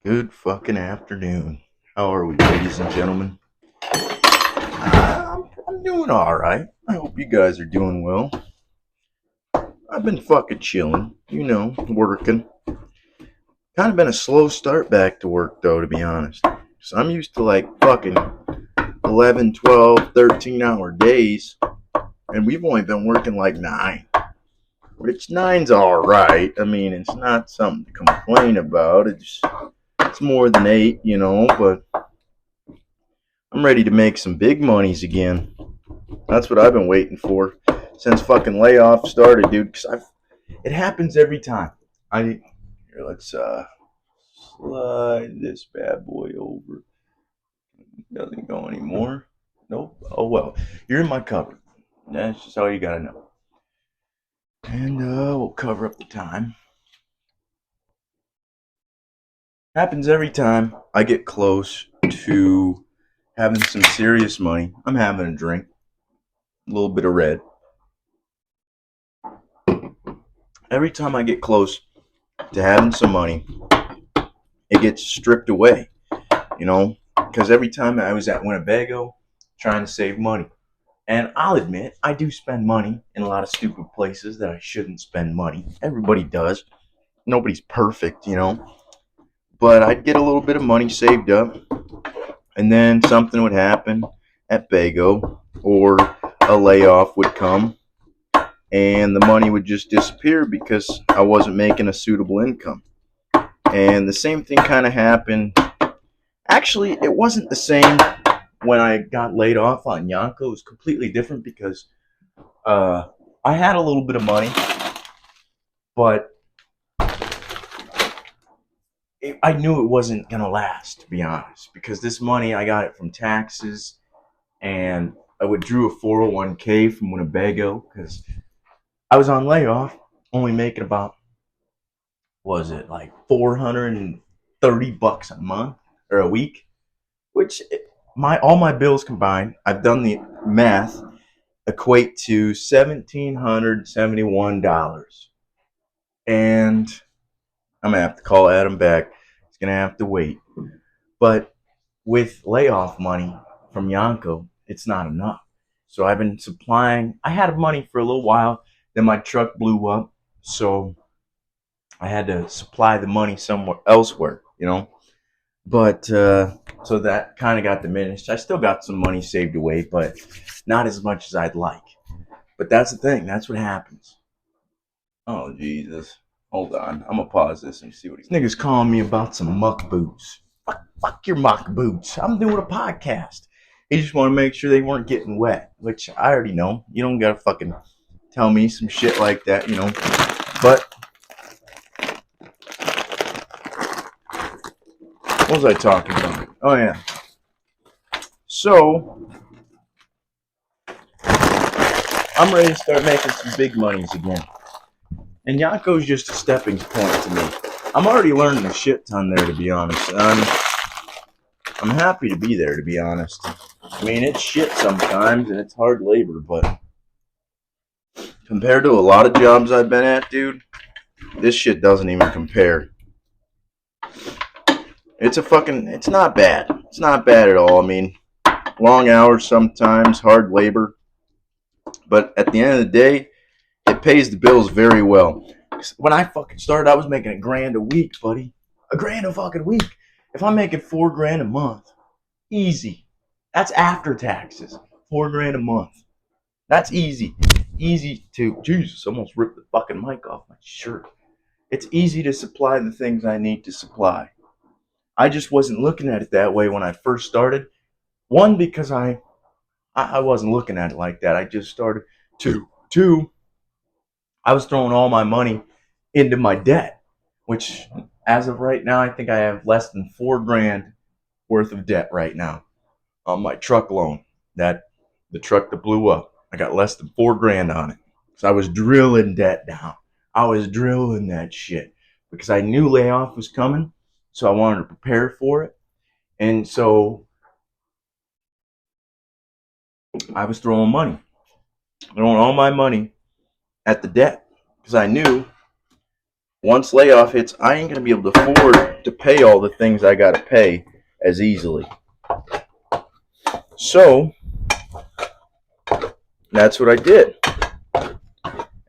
Good fucking afternoon. How are we, ladies and gentlemen? I'm doing alright. I hope you guys are doing well. I've been fucking chilling, working. Kind of been a slow start back to work, though, to be honest. So I'm used to like fucking 11, 12, 13-hour days, and we've only been working like 9. Which nine's alright. I mean, it's not something to complain about. It's more than 8, but I'm ready to make some big monies again. That's what I've been waiting for since fucking layoff started, dude. Cause it happens every time. Let's slide this bad boy over. Doesn't go anymore. Nope. Oh well. You're in my cover. That's just all you gotta know. And we'll cover up the time. Happens every time I get close to having some serious money. I'm having a drink, a little bit of red. Every time I get close to having some money, it gets stripped away, because every time I was at Winnebago trying to save money. And I'll admit, I do spend money in a lot of stupid places that I shouldn't spend money. Everybody does. Nobody's perfect, But I'd get a little bit of money saved up, and then something would happen at Bago, or a layoff would come, and the money would just disappear because I wasn't making a suitable income. And the same thing kind of happened. Actually, it wasn't the same when I got laid off on Yonko. It was completely different because I had a little bit of money, but I knew it wasn't going to last, to be honest, because this money, I got it from taxes, and I withdrew a 401k from Winnebago because I was on layoff, only making about, was it like $430 a month or a week, which my all my bills combined, I've done the math, equate to $1,771. And I'm going to have to call Adam back. He's going to have to wait. But with layoff money from Yonko, it's not enough. So I've been supplying. I had money for a little while. Then my truck blew up. So I had to supply the money somewhere elsewhere. But so that kind of got diminished. I still got some money saved away, but not as much as I'd like. But that's the thing. That's what happens. Oh, Jesus. Hold on. I'm going to pause this and see what he's. Niggas calling me about some muck boots. Fuck your muck boots. I'm doing a podcast. They just want to make sure they weren't getting wet, which I already know. You don't got to fucking tell me some shit like that. But what was I talking about? Oh, yeah. So, I'm ready to start making some big monies again. And Yonko's just a stepping point to me. I'm already learning a shit ton there, to be honest. I'm happy to be there, to be honest. I mean, it's shit sometimes, and it's hard labor, but compared to a lot of jobs I've been at, dude, this shit doesn't even compare. It's not bad. It's not bad at all. I mean, long hours sometimes, hard labor, but at the end of the day, it pays the bills very well. When I fucking started, I was making $1,000 a week, buddy. $1,000 a fucking week. If I'm making $4,000 a month, easy. That's after taxes. $4,000 a month. That's easy. Easy to. Jesus, almost ripped the fucking mic off my shirt. It's easy to supply the things I need to supply. I just wasn't looking at it that way when I first started. One, because I wasn't looking at it like that. I just started. Two, I was throwing all my money into my debt, which as of right now, I think I have less than $4,000 worth of debt right now on my truck loan. The truck that blew up, I got less than $4,000 on it. So I was drilling debt down. I was drilling that shit because I knew layoff was coming, so I wanted to prepare for it. And so I was throwing all my money at the debt because I knew once layoff hits, I ain't going to be able to afford to pay all the things I got to pay as easily. So, that's what I did.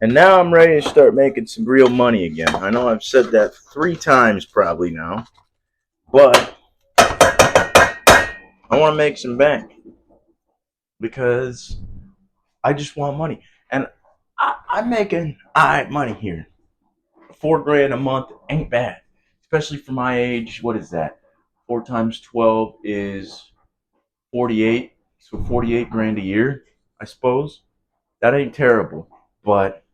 And now I'm ready to start making some real money again. I know I've said that 3 times probably now, but I want to make some bank because I just want money. And I'm making alright money here. $4,000 a month ain't bad, especially for my age. What is that? 4 times 12 is 48. So 48 grand a year, I suppose. That ain't terrible, but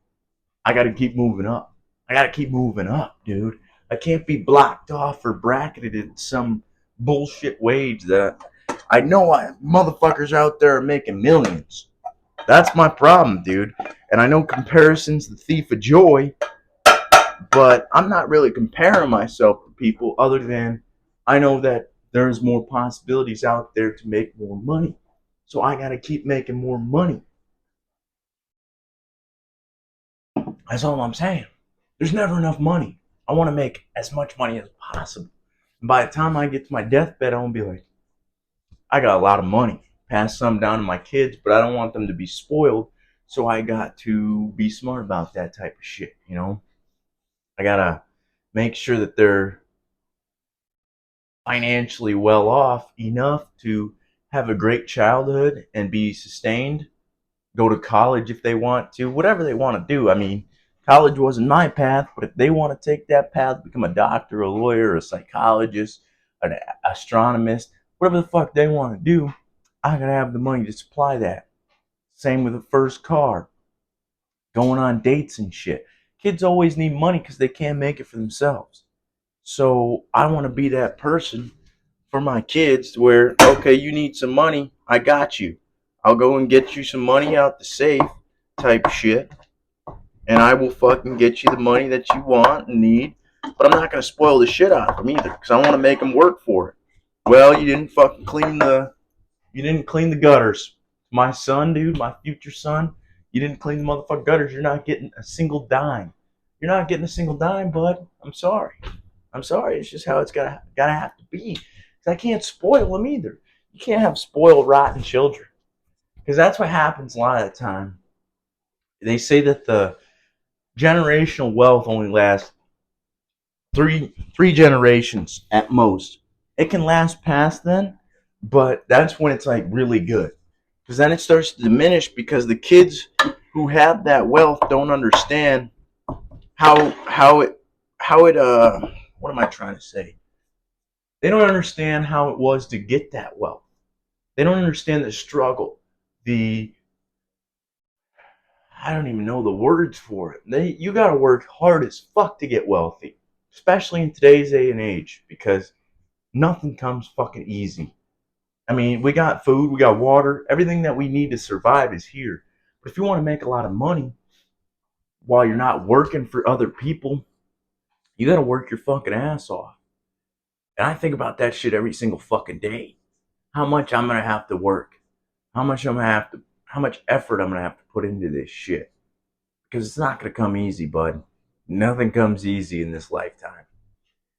I got to keep moving up. I got to keep moving up, dude. I can't be blocked off or bracketed at some bullshit wage that I know motherfuckers out there are making millions. That's my problem, dude. And I know comparison's the thief of joy, but I'm not really comparing myself to people other than I know that there's more possibilities out there to make more money. So I got to keep making more money. That's all I'm saying. There's never enough money. I want to make as much money as possible. And by the time I get to my deathbed, I won't be like, I got a lot of money. Pass some down to my kids, but I don't want them to be spoiled. So I got to be smart about that type of shit, you know? I got to make sure that they're financially well off enough to have a great childhood and be sustained, go to college if they want to, whatever they want to do. I mean, college wasn't my path, but if they want to take that path, become a doctor, a lawyer, a psychologist, an astronomist, whatever the fuck they want to do, I gotta have the money to supply that. Same with the first car, going on dates and shit. Kids always need money because they can't make it for themselves. So I want to be that person for my kids where, okay, you need some money, I got you. I'll go and get you some money out the safe type shit. And I will fucking get you the money that you want and need. But I'm not going to spoil the shit out of them either because I want to make them work for it. Well, you didn't fucking clean the gutters. My son, dude, my future son, you didn't clean the motherfucking gutters. You're not getting a single dime. You're not getting a single dime, bud. I'm sorry. I'm sorry. It's just how it's gotta have to be. Because I can't spoil them either. You can't have spoiled, rotten children. Because that's what happens a lot of the time. They say that the generational wealth only lasts three generations at most. It can last past then, but that's when it's like really good. Because then it starts to diminish because the kids who have that wealth don't understand how it what am I trying to say? They don't understand how it was to get that wealth. They don't understand the struggle, I don't even know the words for it. You gotta work hard as fuck to get wealthy, especially in today's day and age, because nothing comes fucking easy. I mean, we got food, we got water, everything that we need to survive is here. But if you want to make a lot of money while you're not working for other people, you gotta work your fucking ass off. And I think about that shit every single fucking day. How much I'm gonna have to work, how much effort I'm gonna have to put into this shit. Because it's not gonna come easy, bud. Nothing comes easy in this lifetime.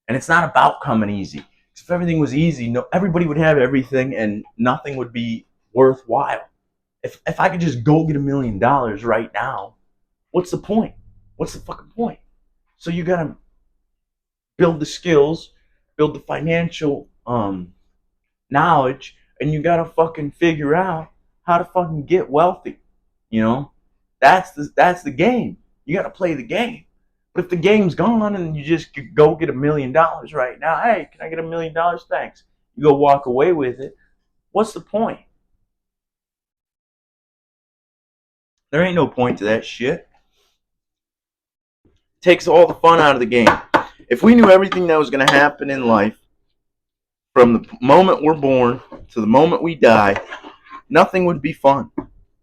And it's not about coming easy. If everything was easy, no, everybody would have everything and nothing would be worthwhile. If I could just go get $1 million right now, what's the point? What's the fucking point? So you gotta build the skills, build the financial knowledge, and you gotta fucking figure out how to fucking get wealthy. You know, that's the game. You gotta play the game. But if the game's gone and you just go get $1 million right now, hey, can I get $1 million? Thanks. You go walk away with it. What's the point? There ain't no point to that shit. It takes all the fun out of the game. If we knew everything that was going to happen in life from the moment we're born to the moment we die, nothing would be fun.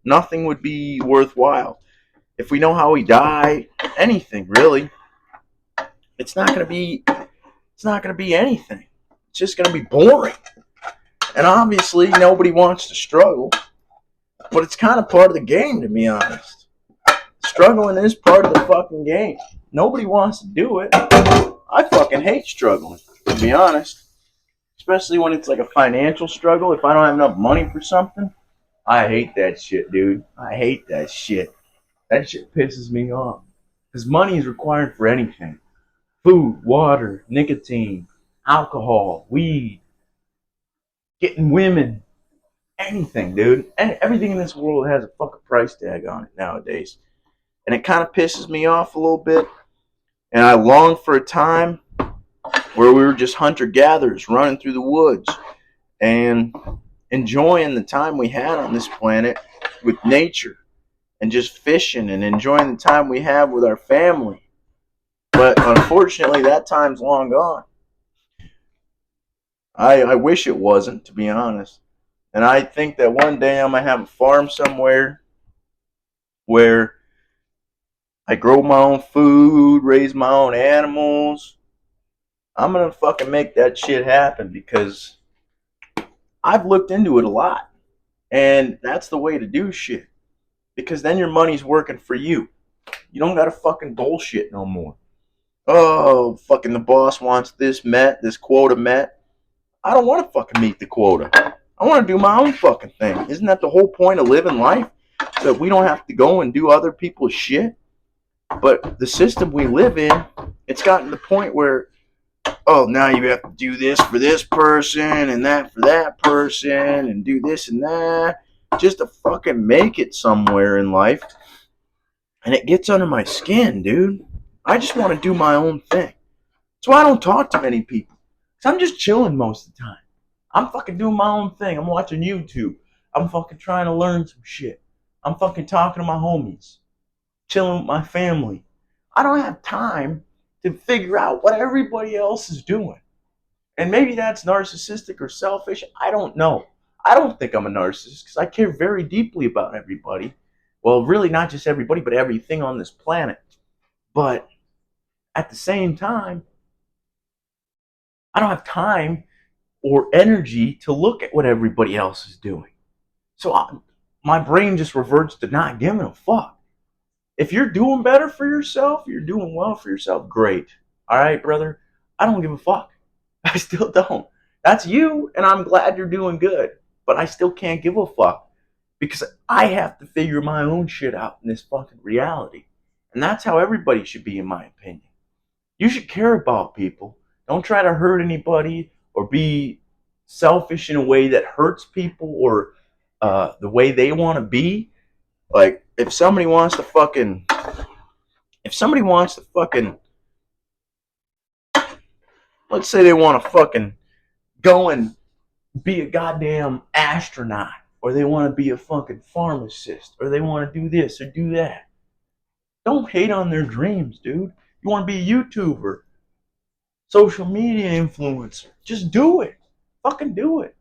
Nothing would be worthwhile. If we know how we die, anything really, it's not going to be anything. It's just going to be boring. And obviously nobody wants to struggle, but it's kind of part of the game, to be honest. Struggling is part of the fucking game. Nobody wants to do it. I fucking hate struggling, to be honest. Especially when it's like a financial struggle. If I don't have enough money for something, I hate that shit, dude. I hate that shit. That shit pisses me off. Because money is required for anything. Food, water, nicotine, alcohol, weed, getting women, anything, dude. And everything in this world has a fucking price tag on it nowadays. And it kind of pisses me off a little bit. And I long for a time where we were just hunter-gatherers running through the woods and enjoying the time we had on this planet with nature and just fishing and enjoying the time we have with our family. But unfortunately, that time's long gone. I wish it wasn't, to be honest. And I think that one day I'm going to have a farm somewhere where I grow my own food, raise my own animals. I'm going to fucking make that shit happen because I've looked into it a lot. And that's the way to do shit. Because then your money's working for you. You don't got to fucking bullshit no more. Oh, fucking the boss wants this met, this quota met. I don't want to fucking meet the quota. I want to do my own fucking thing. Isn't that the whole point of living life? So that we don't have to go and do other people's shit? But the system we live in, it's gotten to the point where, oh, now you have to do this for this person and that for that person and do this and that just to fucking make it somewhere in life. And it gets under my skin, dude. I just want to do my own thing. So I don't talk to many people. Because I'm just chilling most of the time. I'm fucking doing my own thing. I'm watching YouTube. I'm fucking trying to learn some shit. I'm fucking talking to my homies. Chilling with my family. I don't have time to figure out what everybody else is doing. And maybe that's narcissistic or selfish. I don't know. I don't think I'm a narcissist because I care very deeply about everybody. Well, really not just everybody, but everything on this planet. But at the same time, I don't have time or energy to look at what everybody else is doing. So my brain just reverts to not giving a fuck. If you're doing better for yourself, you're doing well for yourself, great. All right, brother? I don't give a fuck. I still don't. That's you, and I'm glad you're doing good. But I still can't give a fuck because I have to figure my own shit out in this fucking reality. And that's how everybody should be, in my opinion. You should care about people. Don't try to hurt anybody or be selfish in a way that hurts people or the way they want to be. Like, if somebody wants to fucking, let's say they want to fucking go and be a goddamn astronaut, or they want to be a fucking pharmacist, or they want to do this or do that. Don't hate on their dreams, dude. You want to be a YouTuber, social media influencer, just do it. Fucking do it.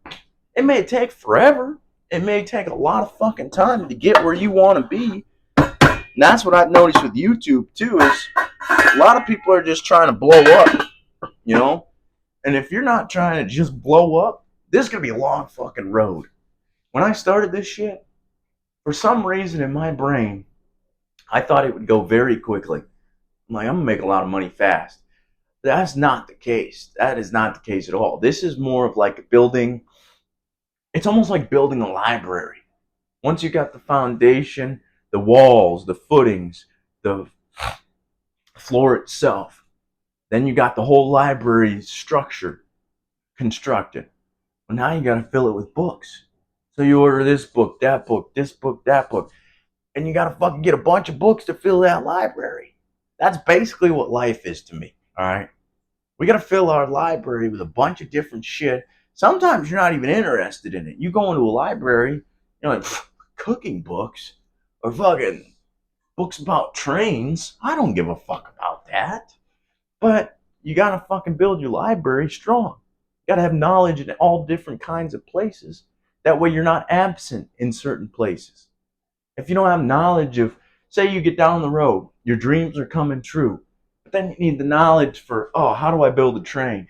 It may take forever. It may take a lot of fucking time to get where you want to be. And that's what I've noticed with YouTube too, is a lot of people are just trying to blow up, you know? And if you're not trying to just blow up, this is going to be a long fucking road. When I started this shit, for some reason in my brain, I thought it would go very quickly. I'm like, I'm going to make a lot of money fast. That's not the case. That is not the case at all. This is more of like building, it's almost like building a library. Once you got the foundation, the walls, the footings, the floor itself, then you got the whole library structure constructed. Well, now you got to fill it with books. So you order this book, that book, this book, that book. And you got to fucking get a bunch of books to fill that library. That's basically what life is to me, all right? We got to fill our library with a bunch of different shit. Sometimes you're not even interested in it. You go into a library, you're like, cooking books or fucking books about trains. I don't give a fuck about that. But you got to fucking build your library strong. You got to have knowledge in all different kinds of places. That way you're not absent in certain places. If you don't have knowledge of, say you get down the road, your dreams are coming true, but then you need the knowledge for, oh, how do I build a train?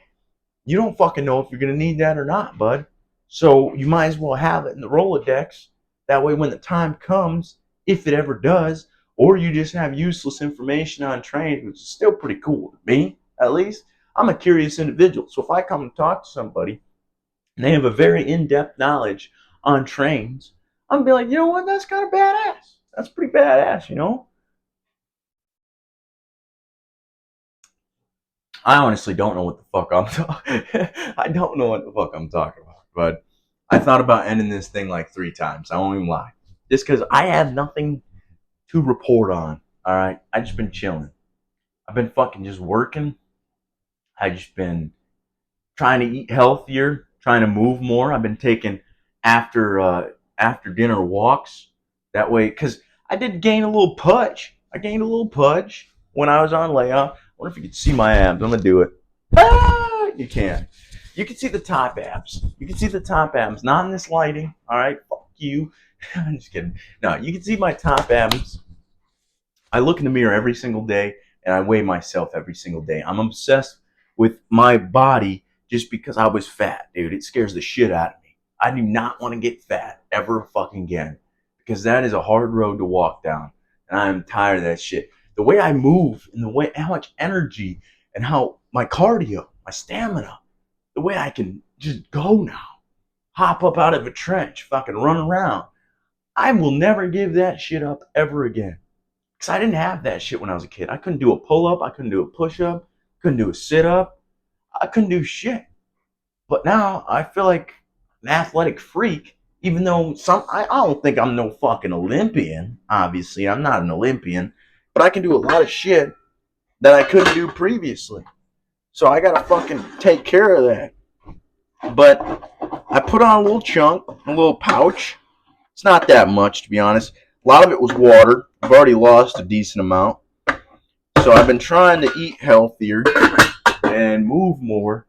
You don't fucking know if you're going to need that or not, bud. So you might as well have it in the Rolodex. That way when the time comes, if it ever does, or you just have useless information on trains, which is still pretty cool to me, at least. I'm a curious individual. So if I come and talk to somebody and they have a very in-depth knowledge on trains, I'm gonna be like, you know what, that's kind of badass. That's pretty badass, you know? I honestly don't know what the fuck I'm talking. I don't know what the fuck I'm talking about. But I thought about ending this thing like 3 times. I won't even lie, just because I have nothing to report on. All right, I just been chilling. I've been fucking just working. I just been trying to eat healthier, trying to move more. I've been taking after dinner walks. That way, because I did gain a little pudge. I gained a little pudge when I was on layoff. I wonder if you can see my abs. I'm gonna do it. Ah, you can. You can see the top abs. You can see the top abs. Not in this lighting. All right. Fuck you. I'm just kidding. No, you can see my top abs. I look in the mirror every single day and I weigh myself every single day. I'm obsessed with my body just because I was fat, dude. It scares the shit out of me. I do not want to get fat ever fucking again because that is a hard road to walk down. And I'm tired of that shit. The way I move and the way how much energy and how my cardio, my stamina, the way I can just go now, hop up out of a trench, fucking run around. I will never give that shit up ever again. Because I didn't have that shit when I was a kid. I couldn't do a pull up. I couldn't do a push up. Couldn't do a sit up. I couldn't do shit. But now I feel like an athletic freak, even though I don't think I'm no fucking Olympian. Obviously, I'm not an Olympian. But I can do a lot of shit that I couldn't do previously. So I gotta fucking take care of that. But I put on a little chunk, a little pouch. It's not that much, to be honest. A lot of it was water. I've already lost a decent amount. So I've been trying to eat healthier and move more.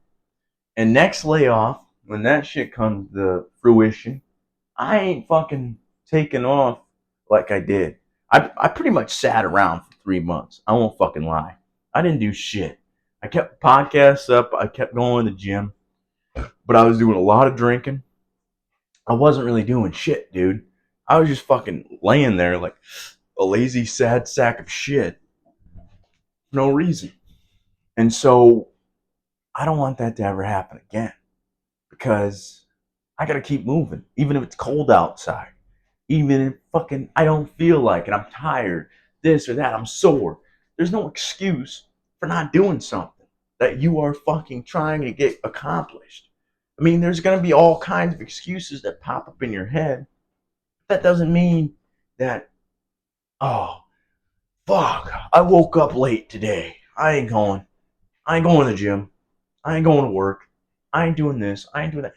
And next layoff, when that shit comes to fruition, I ain't fucking taking off like I did. I pretty much sat around for 3 months. I won't fucking lie. I didn't do shit. I kept podcasts up. I kept going to the gym. But I was doing a lot of drinking. I wasn't really doing shit, dude. I was just fucking laying there like a lazy, sad sack of shit for no reason. And so I don't want that to ever happen again because I gotta keep moving, even if it's cold outside, even if fucking I don't feel like it, I'm tired, this or that, I'm sore. There's no excuse for not doing something that you are fucking trying to get accomplished. I mean, there's gonna be all kinds of excuses that pop up in your head. That doesn't mean that, oh, fuck, I woke up late today. I ain't going. I ain't going to the gym. I ain't going to work. I ain't doing this. I ain't doing that.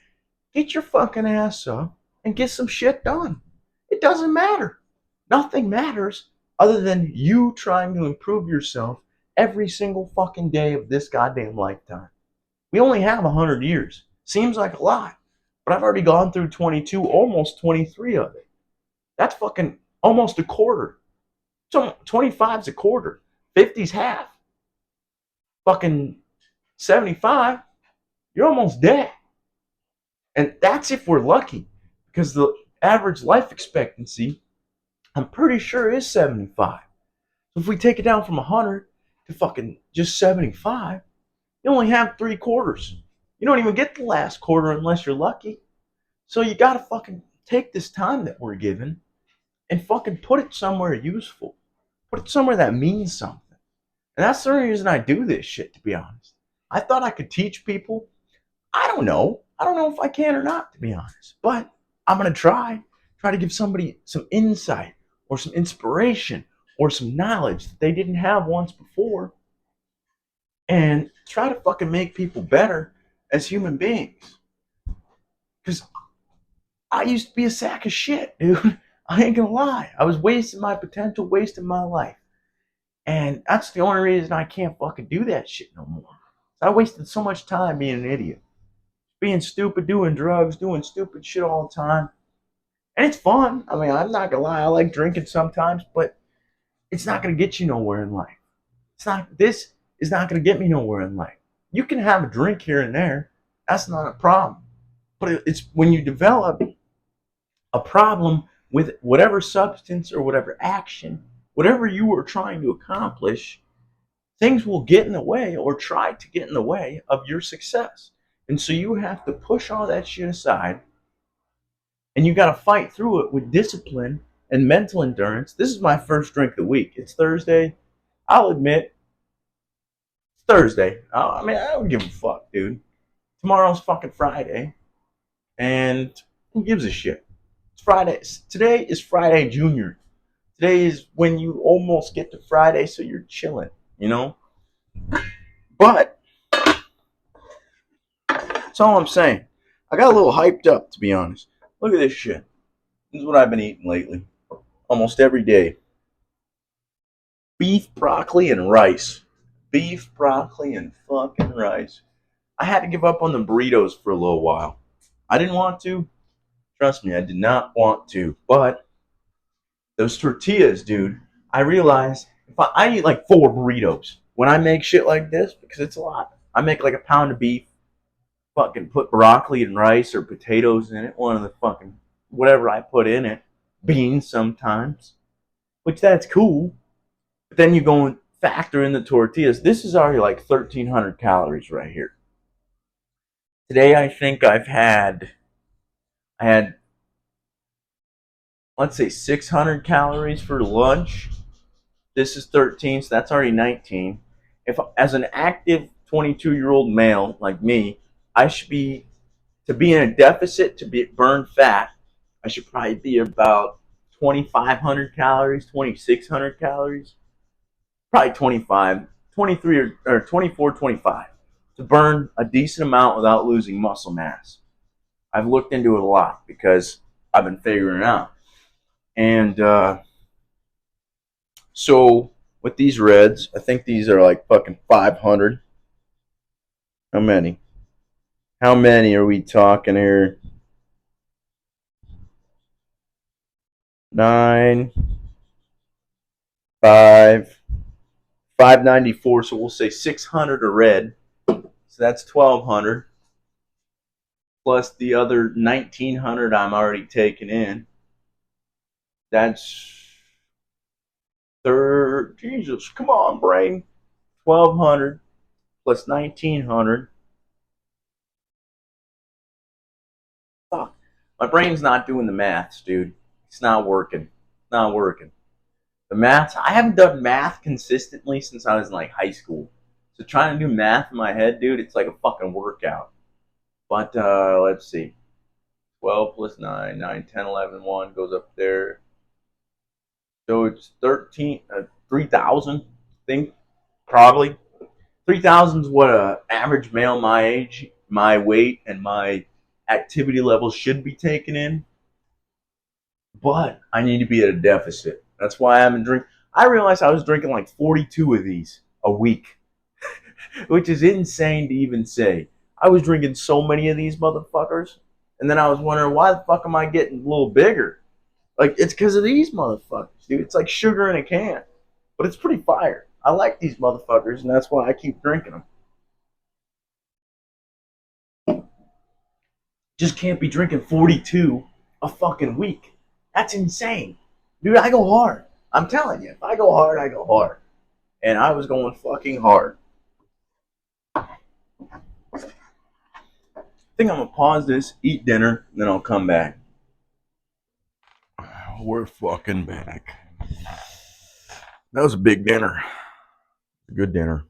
Get your fucking ass up and get some shit done. It doesn't matter. Nothing matters other than you trying to improve yourself every single fucking day of this goddamn lifetime. We only have 100 years. Seems like a lot, but I've already gone through 22, almost 23 of it. That's fucking almost a quarter. So 25's a quarter. 50's half. Fucking 75, you're almost dead. And that's if we're lucky. Because the average life expectancy, I'm pretty sure, is 75. So if we take it down from 100 to fucking just 75, you only have 3 quarters. You don't even get the last quarter unless you're lucky. So you gotta fucking take this time that we're given and fucking put it somewhere useful. Put it somewhere that means something. And that's the only reason I do this shit, to be honest. I thought I could teach people. I don't know. I don't know if I can or not, to be honest. But I'm going to try. Try to give somebody some insight or some inspiration or some knowledge that they didn't have once before. And try to fucking make people better as human beings. Because I used to be a sack of shit, dude. I ain't going to lie. I was wasting my potential, wasting my life. And that's the only reason I can't fucking do that shit no more. I wasted so much time being an idiot. Being stupid, doing drugs, doing stupid shit all the time. And it's fun. I mean, I'm not gonna lie, I like drinking sometimes, but it's not gonna get you nowhere in life. This is not gonna get me nowhere in life. You can have a drink here and there. That's not a problem. But it's when you develop a problem with whatever substance or whatever action whatever you are trying to accomplish, things will get in the way or try to get in the way of your success. And so you have to push all that shit aside and you got to fight through it with discipline and mental endurance. This is my first drink of the week. It's Thursday. I'll admit, it's Thursday. I mean, I don't give a fuck, dude. Tomorrow's fucking Friday, and who gives a shit? It's Friday. Today is Friday Junior. Today is when you almost get to Friday, so you're chilling, you know? But that's all I'm saying. I got a little hyped up, to be honest. Look at this shit. This is what I've been eating lately. Almost every day. Beef, broccoli, and rice. Beef, broccoli, and fucking rice. I had to give up on the burritos for a little while. I didn't want to. Trust me, I did not want to. But those tortillas, dude, I realized if I eat like 4 burritos when I make shit like this, because it's a lot. I make like a pound of beef, fucking put broccoli and rice or potatoes in it, one of the fucking whatever I put in it, beans sometimes, which that's cool. But then you go and factor in the tortillas. This is already like 1,300 calories right here. Today I think I had let's say 600 calories for lunch. This is 13, so that's already 19. If as an active 22-year-old male like me, I should be to be in a deficit to be burn fat. I should probably be about 2,500 calories, 2,600 calories, probably 25, 23 or 24, 25 to burn a decent amount without losing muscle mass. I've looked into it a lot because I've been figuring it out. And so with these reds, I think these are like fucking 500. How many? How many are we talking here? 9, 5, 594. So we'll say 600 a red. So that's 1,200 plus the other 1,900 I'm already taking in. That's third. Jesus, come on, brain. 1,200 plus 1,900. Fuck. My brain's not doing the maths, dude. It's not working. It's not working. The maths, I haven't done math consistently since I was in like high school. So trying to do math in my head, dude, it's like a fucking workout. But let's see. 12 plus 9, 9, 10, 11, 1 goes up there. So it's 13, 3,000, I think, probably. 3,000 is what a average male my age, my weight, and my activity level should be taken in. But I need to be at a deficit. That's why I'm drinking. I realized I was drinking like 42 of these a week, which is insane to even say. I was drinking so many of these motherfuckers, and then I was wondering why the fuck am I getting a little bigger? Like it's because of these motherfuckers, dude. It's like sugar in a can, but it's pretty fire. I like these motherfuckers, and that's why I keep drinking them. Just can't be drinking 42 a fucking week. That's insane. Dude, I go hard. I'm telling you, if I go hard, I go hard. And I was going fucking hard. I think I'm gonna pause this, eat dinner, and then I'll come back. We're fucking back. That was a big dinner. A good dinner.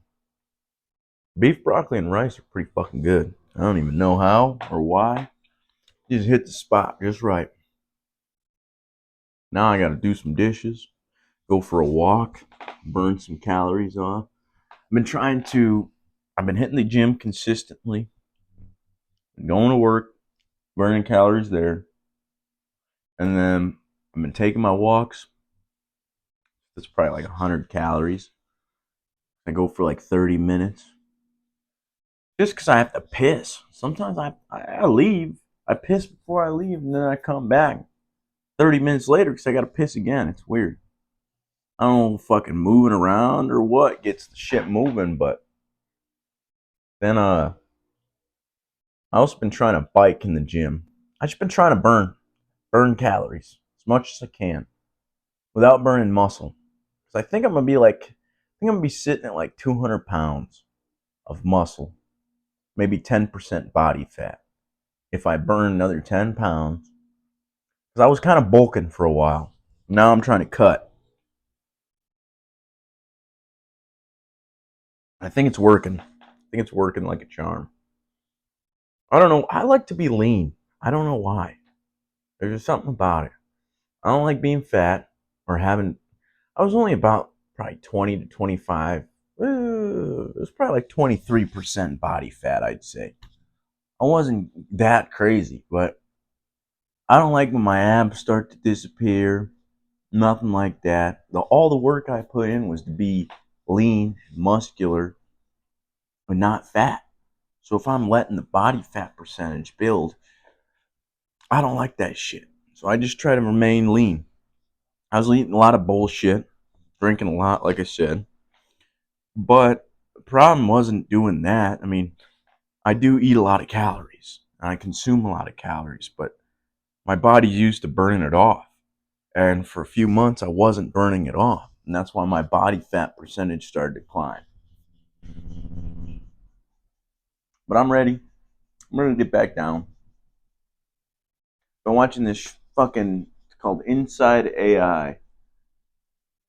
Beef, broccoli, and rice are pretty fucking good. I don't even know how or why. You just hit the spot just right. Now I gotta do some dishes, go for a walk, burn some calories off. I've been hitting the gym consistently, going to work, burning calories there, and then I've been taking my walks. That's probably like 100 calories. I go for like 30 minutes. Just because I have to piss. Sometimes I leave, I piss before I leave, and then I come back 30 minutes later because I got to piss again. It's weird. I don't know, fucking moving around or what gets the shit moving, but then I also been trying to bike in the gym. I just been trying to burn calories as much as I can without burning muscle. So I think I'm gonna be sitting at like 200 pounds of muscle, maybe 10% body fat. If I burn another 10 pounds, because I was kind of bulking for a while. Now I'm trying to cut. I think it's working. I think it's working like a charm. I don't know. I like to be lean. I don't know why. There's just something about it. I don't like being fat or having. I was only about probably 20 to 25. It was probably like 23% body fat, I'd say. I wasn't that crazy, but I don't like when my abs start to disappear. Nothing like that. All the work I put in was to be lean, muscular, but not fat. So if I'm letting the body fat percentage build, I don't like that shit. So I just try to remain lean. I was eating a lot of bullshit, drinking a lot, like I said. But the problem wasn't doing that. I mean, I do eat a lot of calories, and I consume a lot of calories, but my body's used to burning it off. And for a few months, I wasn't burning it off. And that's why my body fat percentage started to climb. But I'm ready. I'm ready to get back down. Been watching this fucking, it's called Inside AI.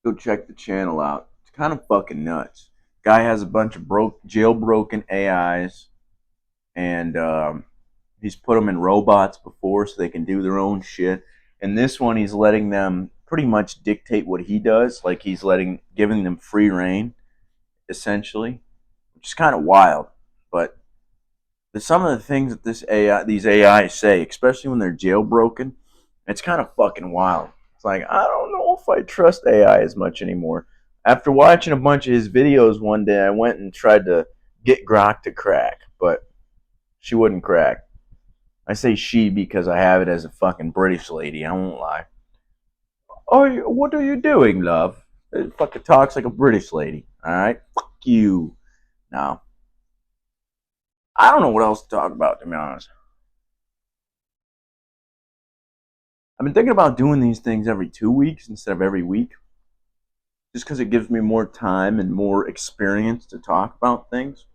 Go check the channel out. It's kind of fucking nuts. Guy has a bunch of jailbroken AIs, and he's put them in robots before so they can do their own shit. And this one, he's letting them pretty much dictate what he does. Like he's giving them free reign, essentially, which is kind of wild. But some of the things that these AI say, especially when they're jailbroken, it's kind of fucking wild. It's like, I don't know if I trust AI as much anymore. After watching a bunch of his videos one day, I went and tried to get Grok to crack, but she wouldn't crack. I say she because I have it as a fucking British lady. I won't lie. Oh, what are you doing, love? It fucking talks like a British lady. All right, fuck you. No, I don't know what else to talk about, to be honest. I've been thinking about doing these things every 2 weeks instead of every week, just because it gives me more time and more experience to talk about things,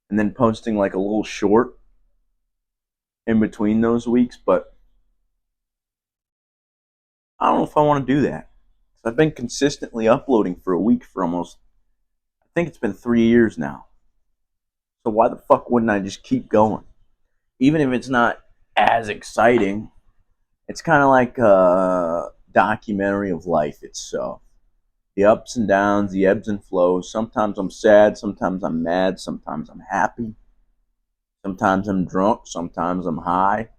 and then posting like a little short in between those weeks. But I don't know if I want to do that. I've been consistently uploading for a week for almost, I think it's been 3 years now. So why the fuck wouldn't I just keep going? Even if it's not as exciting, it's kind of like a documentary of life itself. The ups and downs, the ebbs and flows. Sometimes I'm sad, sometimes I'm mad, sometimes I'm happy, sometimes I'm drunk, sometimes I'm high.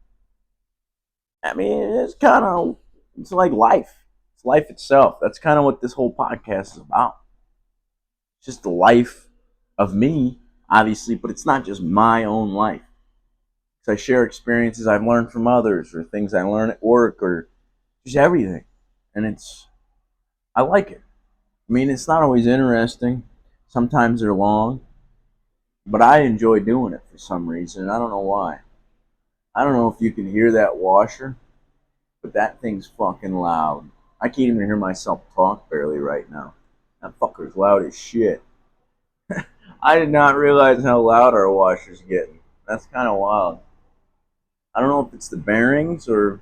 I mean, it's like life. It's life itself. That's kind of what this whole podcast is about. It's just the life of me, obviously, but it's not just my own life. Because I share experiences I've learned from others, or things I learn at work, or just everything. And I like it. I mean, it's not always interesting. Sometimes they're long, but I enjoy doing it for some reason. I don't know why. I don't know if you can hear that washer, but that thing's fucking loud. I can't even hear myself talk barely right now. That fucker's loud as shit. I did not realize how loud our washer's getting. That's kind of wild. I don't know if it's the bearings or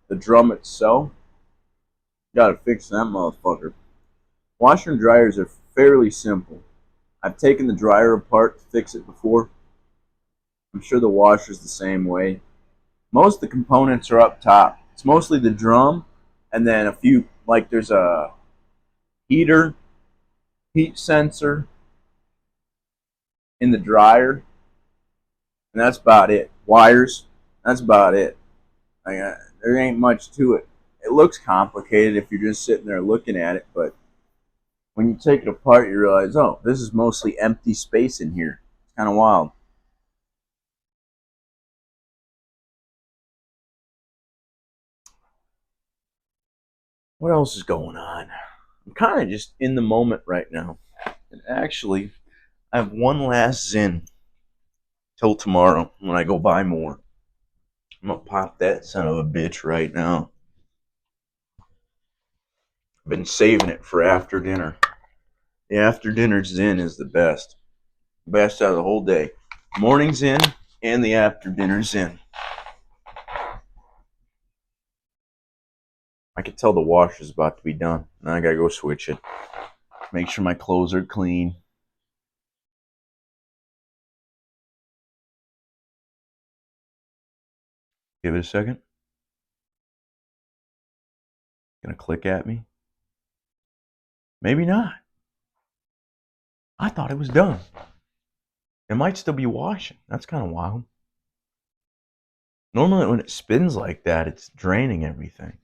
the drum itself. Gotta fix that motherfucker. Washer and dryers are fairly simple. I've taken the dryer apart to fix it before. I'm sure the washer's the same way. Most of the components are up top. It's mostly the drum, and then a few, like there's a heater, heat sensor in the dryer, and that's about it. Wires, that's about it. There ain't much to it. It looks complicated if you're just sitting there looking at it, but when you take it apart, you realize, oh, this is mostly empty space in here. It's kind of wild. What else is going on? I'm kind of just in the moment right now. And actually, I have one last Zin till tomorrow when I go buy more. I'm gonna pop that son of a bitch right now. Been saving it for after dinner. The after dinner zen is the best. Best out of the whole day. Morning's in and the after dinner's in. I can tell the washer's about to be done. Now I gotta go switch it. Make sure my clothes are clean. Give it a second. Gonna click at me? Maybe not. I thought it was done. It might still be washing. That's kind of wild. Normally when it spins like that, it's draining everything.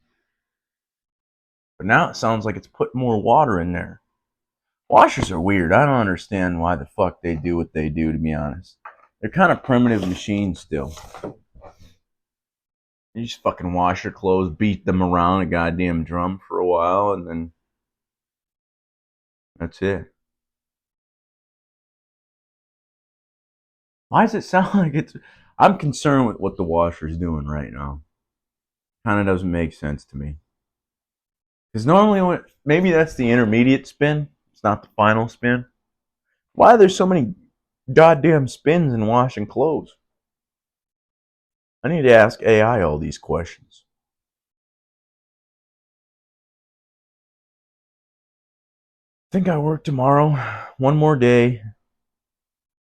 But now it sounds like it's putting more water in there. Washers are weird. I don't understand why the fuck they do what they do, to be honest. They're kind of primitive machines still. You just fucking wash your clothes, beat them around a goddamn drum for a while, and then that's it. Why does it sound like it's... I'm concerned with what the washer's doing right now. Kind of doesn't make sense to me. Because normally, when maybe that's the intermediate spin. It's not the final spin. Why are there so many goddamn spins in washing clothes? I need to ask AI all these questions. I think I work tomorrow. One more day.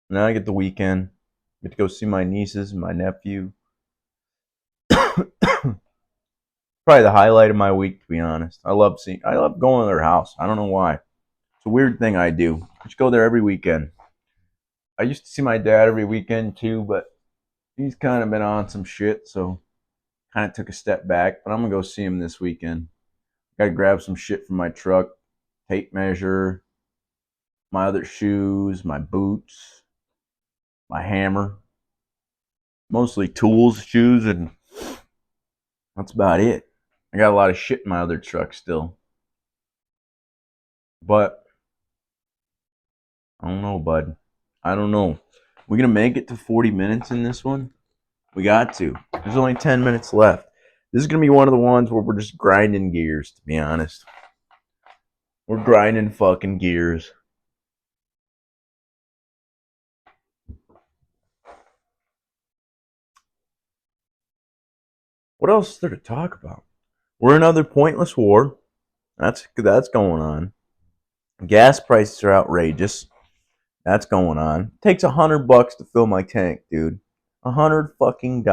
And then I get the weekend. Get to go see my nieces and my nephew. Probably the highlight of my week, to be honest. I love going to their house. I don't know why. It's a weird thing I do. I just go there every weekend. I used to see my dad every weekend too, but he's kind of been on some shit, so kind of took a step back. But I'm gonna go see him this weekend. Gotta grab some shit from my truck, tape measure, my other shoes, my boots, my hammer. Mostly tools, shoes, and that's about it. I got a lot of shit in my other truck still. But I don't know, bud. I don't know. We're gonna make it to 40 minutes in this one. We got to. There's only 10 minutes left. This is gonna be one of the ones where we're just grinding gears, to be honest. We're grinding fucking gears. What else is there to talk about? We're in another pointless war. That's going on. Gas prices are outrageous. That's going on. It takes $100 to fill my tank, dude. $100 fucking.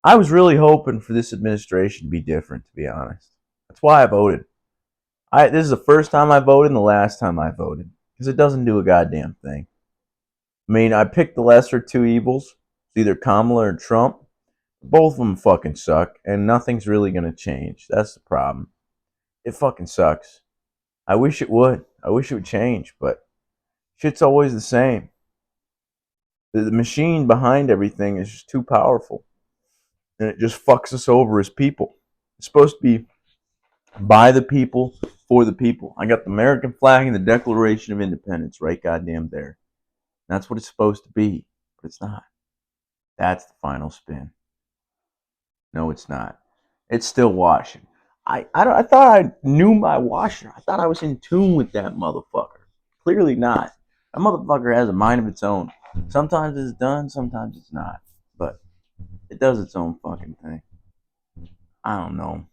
I was really hoping for this administration to be different, to be honest. That's why I voted. This is the first time I voted and the last time I voted. Because it doesn't do a goddamn thing. I mean, I picked the lesser two evils. It's either Kamala or Trump. Both of them fucking suck, and nothing's really going to change. That's the problem. It fucking sucks. I wish it would. I wish it would change, but shit's always the same. The machine behind everything is just too powerful. And it just fucks us over as people. It's supposed to be by the people, for the people. I got the American flag and the Declaration of Independence right goddamn there. That's what it's supposed to be, but it's not. That's the final spin. No, it's not. It's still washing. I thought I knew my washer. I thought I was in tune with that motherfucker. Clearly not. That motherfucker has a mind of its own. Sometimes it's done, sometimes it's not. But it does its own fucking thing. I don't know.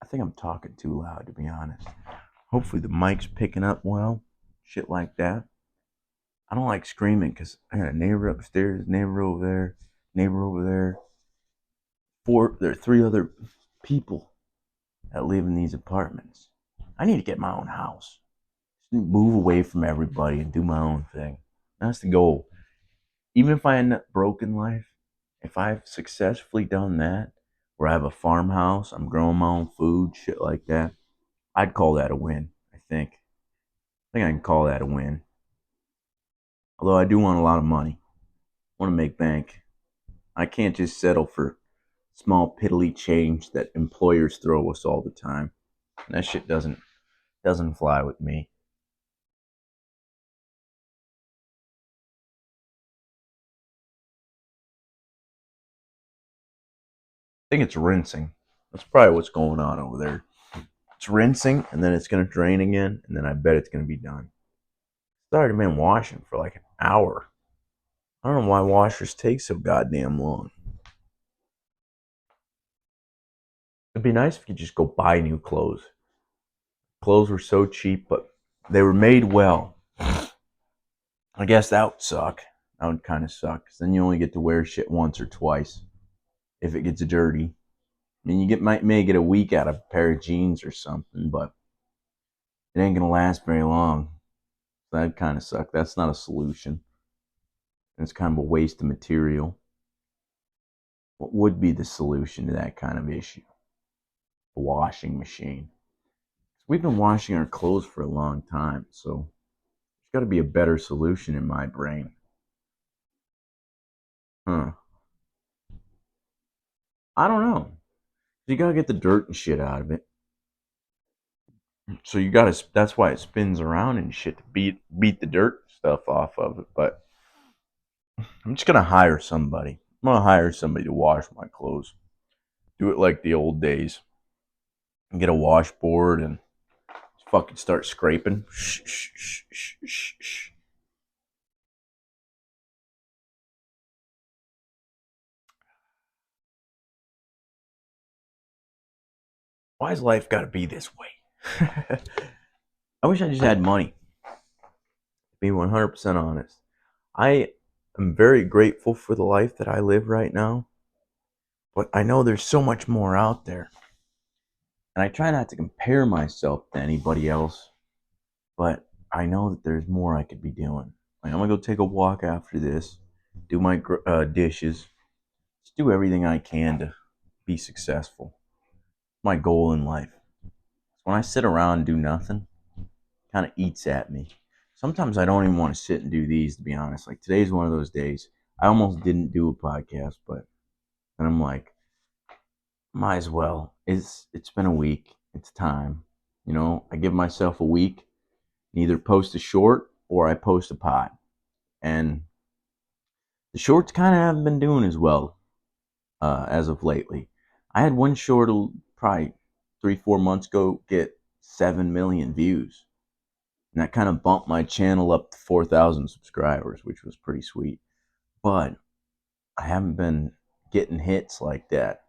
I think I'm talking too loud, to be honest. Hopefully the mic's picking up well. Shit like that. I don't like screaming because I got a neighbor upstairs, neighbor over there, neighbor over there. There are 3 other people that live in these apartments. I need to get my own house. Just move away from everybody and do my own thing. That's the goal. Even if I end up broke in life, if I've successfully done that, where I have a farmhouse, I'm growing my own food, shit like that, I'd call that a win, I think. I think I can call that a win. Although I do want a lot of money. I want to make bank. I can't just settle for small piddly change that employers throw us all the time. That shit doesn't fly with me. I think it's rinsing. That's probably what's going on over there. It's rinsing, and then it's going to drain again, and then I bet it's going to be done. It's already been washing for like an hour. I don't know why washers take so goddamn long. It'd be nice if you could just go buy new clothes. Clothes were so cheap, but they were made well. I guess that would suck. That would kind of suck. 'Cause then you only get to wear shit once or twice if it gets dirty. I mean, may get a week out of a pair of jeans or something, but it ain't gonna last very long. That kind of suck. That's not a solution. It's kind of a waste of material. What would be the solution to that kind of issue? A washing machine. We've been washing our clothes for a long time, so there's got to be a better solution in my brain. Huh. I don't know. You gotta get the dirt and shit out of it. So you gotta. That's why it spins around and shit to beat the dirt stuff off of it. But I'm just gonna hire somebody. I'm gonna hire somebody to wash my clothes. Do it like the old days. And get a washboard and fucking start scraping. Shh, shh, shh, shh, shh, shh. Why's life gotta be this way? I wish I just had money. To be 100% honest. I am very grateful for the life that I live right now, but I know there's so much more out there. And I try not to compare myself to anybody else, but I know that there's more I could be doing. Like, I'm gonna go take a walk after this, do my dishes, just do everything I can to be successful. My goal in life. When I sit around and do nothing, it kind of eats at me. Sometimes I don't even want to sit and do these, to be honest. Like, today's one of those days. I almost didn't do a podcast, but then I'm like, might as well. It's been a week. It's time. You know, I give myself a week, and either post a short or I post a pod. And the shorts kind of haven't been doing as well as of lately. I had one short probably 3-4 months ago get 7 million views, and that kind of bumped my channel up to 4,000 subscribers, which was pretty sweet. But I haven't been getting hits like that.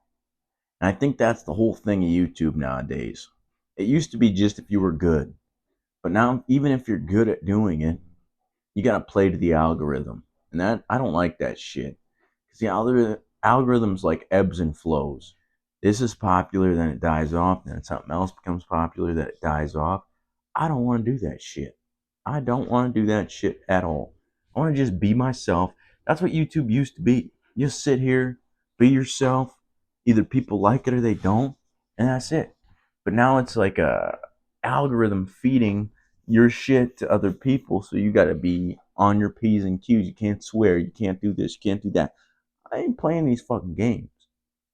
And I think that's the whole thing of YouTube nowadays. It used to be just if you were good. But now, even if you're good at doing it, you got to play to the algorithm. And that, I don't like that shit. Because the algorithm's like ebbs and flows. This is popular, then it dies off. Then something else becomes popular, then it dies off. I don't want to do that shit. I don't want to do that shit at all. I want to just be myself. That's what YouTube used to be. You just sit here, be yourself. Either people like it or they don't, and that's it. But now it's like a algorithm feeding your shit to other people, so you got to be on your P's and Q's. You can't swear, you can't do this, you can't do that. I ain't playing these fucking games.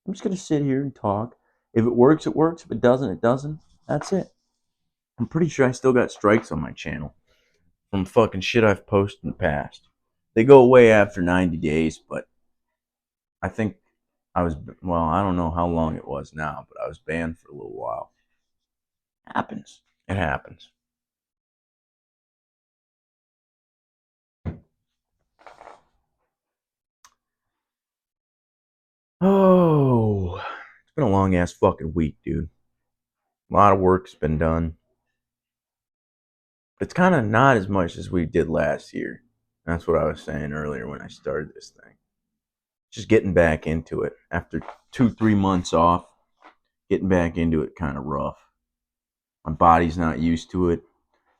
I'm just gonna sit here and talk. If it works, it works. If it doesn't, it doesn't. That's it. I'm pretty sure I still got strikes on my channel from fucking shit I've posted in the past. They go away after 90 days, but I think I was, well, I don't know how long it was now, but I was banned for a little while. Happens. It happens. Oh, it's been a long ass fucking week, dude. A lot of work's been done. It's kind of not as much as we did last year. That's what I was saying earlier when I started this thing. Just getting back into it after 2-3 months off. Getting back into it kind of rough. My body's not used to it.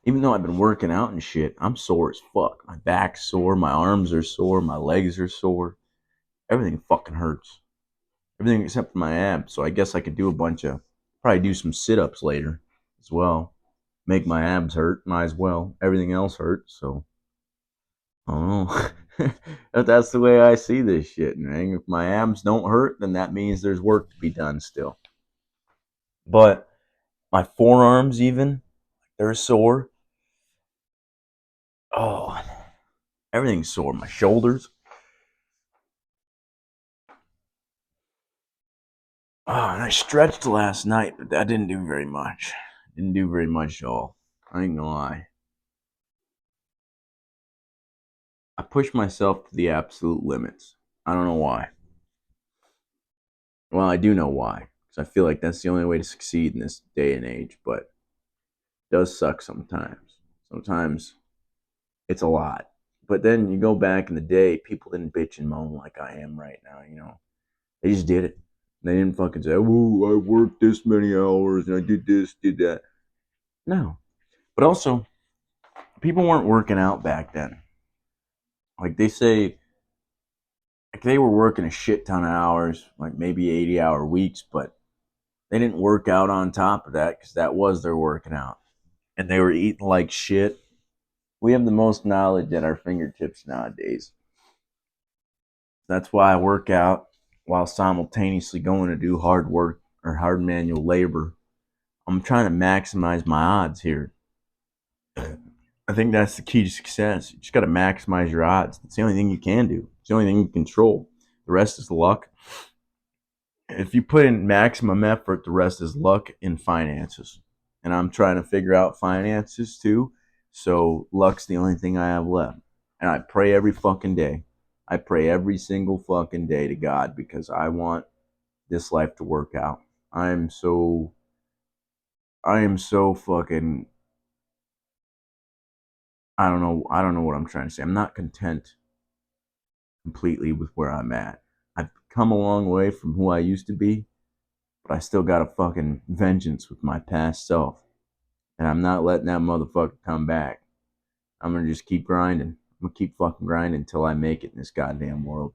Even though I've been working out and shit, I'm sore as fuck. My back's sore, my arms are sore, my legs are sore. Everything fucking hurts. Everything except for my abs. So I guess I could do a bunch of, probably do some sit-ups later as well. Make my abs hurt, might as well. Everything else hurts, so I don't know. That's the way I see this shit, man. If my abs don't hurt, then that means there's work to be done still. But my forearms even, they're sore. Oh, everything's sore. My shoulders. Oh, and I stretched last night, but that didn't do very much. Didn't do very much at all. I ain't gonna lie. I pushed myself to the absolute limits. I don't know why. Well, I do know why. Because I feel like that's the only way to succeed in this day and age, but it does suck sometimes. Sometimes it's a lot. But then you go back in the day, people didn't bitch and moan like I am right now, you know. They just did it. They didn't fucking say, "Whoa, I worked this many hours and I did this, did that." No. But also, people weren't working out back then. Like they say, like they were working a shit ton of hours, like maybe 80-hour weeks, but they didn't work out on top of that because that was their working out. And they were eating like shit. We have the most knowledge at our fingertips nowadays. That's why I work out while simultaneously going to do hard work or hard manual labor. I'm trying to maximize my odds here. I think that's the key to success. You just got to maximize your odds. It's the only thing you can do. It's the only thing you control. The rest is luck. If you put in maximum effort, the rest is luck and finances. And I'm trying to figure out finances too. So luck's the only thing I have left. And I pray every fucking day. I pray every single fucking day to God because I want this life to work out. I am so fucking I don't know what I'm trying to say. I'm not content completely with where I'm at. I've come a long way from who I used to be, but I still got a fucking vengeance with my past self. And I'm not letting that motherfucker come back. I'm gonna just keep grinding. I'm gonna keep fucking grinding until I make it in this goddamn world.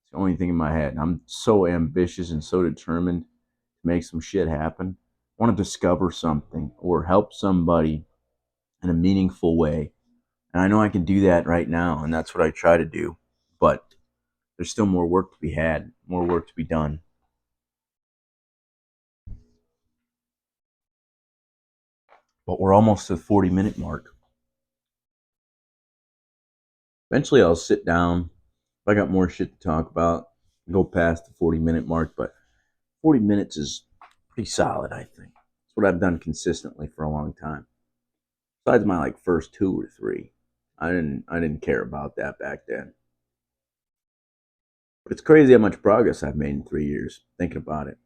It's the only thing in my head. I'm so ambitious and so determined to make some shit happen. I want to discover something or help somebody in a meaningful way. And I know I can do that right now, and that's what I try to do. But there's still more work to be had, more work to be done. But we're almost to the 40-minute mark. Eventually, I'll sit down. If I got more shit to talk about, go past the 40-minute mark. But 40 minutes is pretty solid, I think. It's what I've done consistently for a long time. Besides my like first two or three, I didn't care about that back then. But it's crazy how much progress I've made in 3 years. Thinking about it,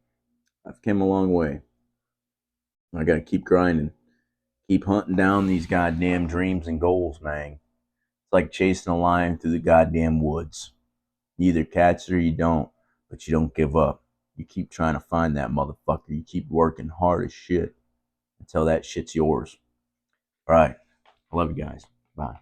I've came a long way. I got to keep grinding, keep hunting down these goddamn dreams and goals, man. It's like chasing a lion through the goddamn woods. You either catch it or you don't, but you don't give up. You keep trying to find that motherfucker. You keep working hard as shit until that shit's yours. All right. I love you guys. Bye.